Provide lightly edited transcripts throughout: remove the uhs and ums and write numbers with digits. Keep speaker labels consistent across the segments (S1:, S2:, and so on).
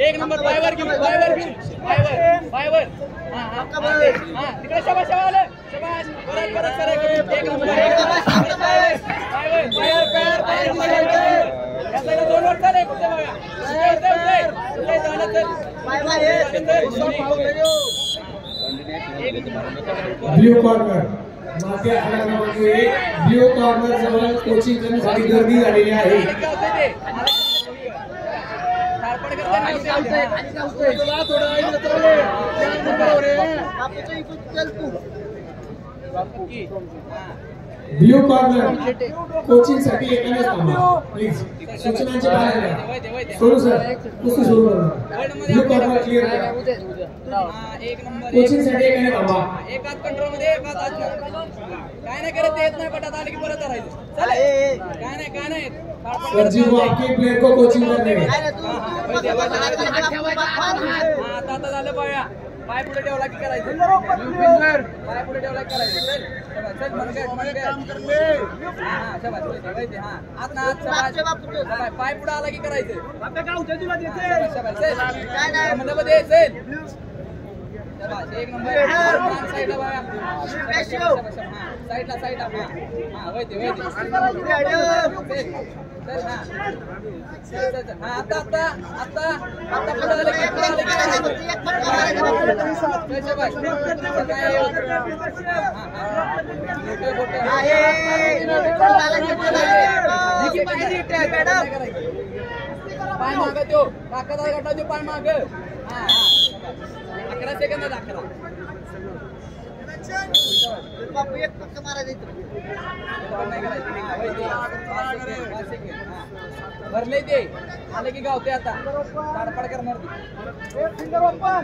S1: एक नंबर पायवर घेऊन पायवर तिकडे शाबास शाबास परत करा एक नंबर दोन वर चाले कुठे बघा
S2: ब्ल्यू कॉर्नर मागे ब्ल्यू कॉर्नर जवळ कोचिंग करण्यासाठी गर्दी झालेली आहे. ब्ल्यू कॉर्नर कोचिंग साठी एकाने थांबा प्लीज. सूचनांचे पालन करा. सोडू सर कुस्ती सुरू करा. ब्ल्यू कॉर्नर क्लिअर करा. कोचिंग साठी एकाने थांबा.
S1: एकाच कंट्रोल मध्ये एकाच काय नाही करत येत नाही पण आता आले की परत करायचं. चला काय नाही
S2: सर जी वो आपके प्लेयर को कोचिंग करने में
S1: आता झालं पाया पाय पुढे ठेवला की करायचं. पाय पुढे ठेवला की करायचं. चल पाय पुढे आला की करायचं. एक नंबर साईडला पाय माग तो ताकद गटा तो पाय माग 11 सेकंदात 11 बापू एक फक्त मारायचं भरले ते आले की गावते आता ताडपाड करणार फिंगर ओपन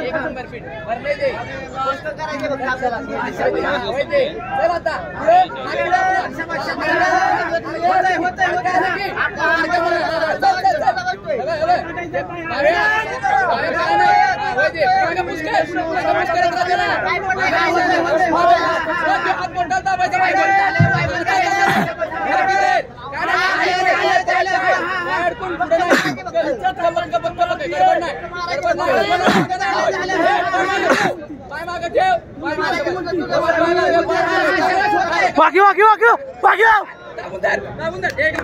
S1: एक नंबर फिट भरले ते करायचे बघ आपल्याला चल आता एक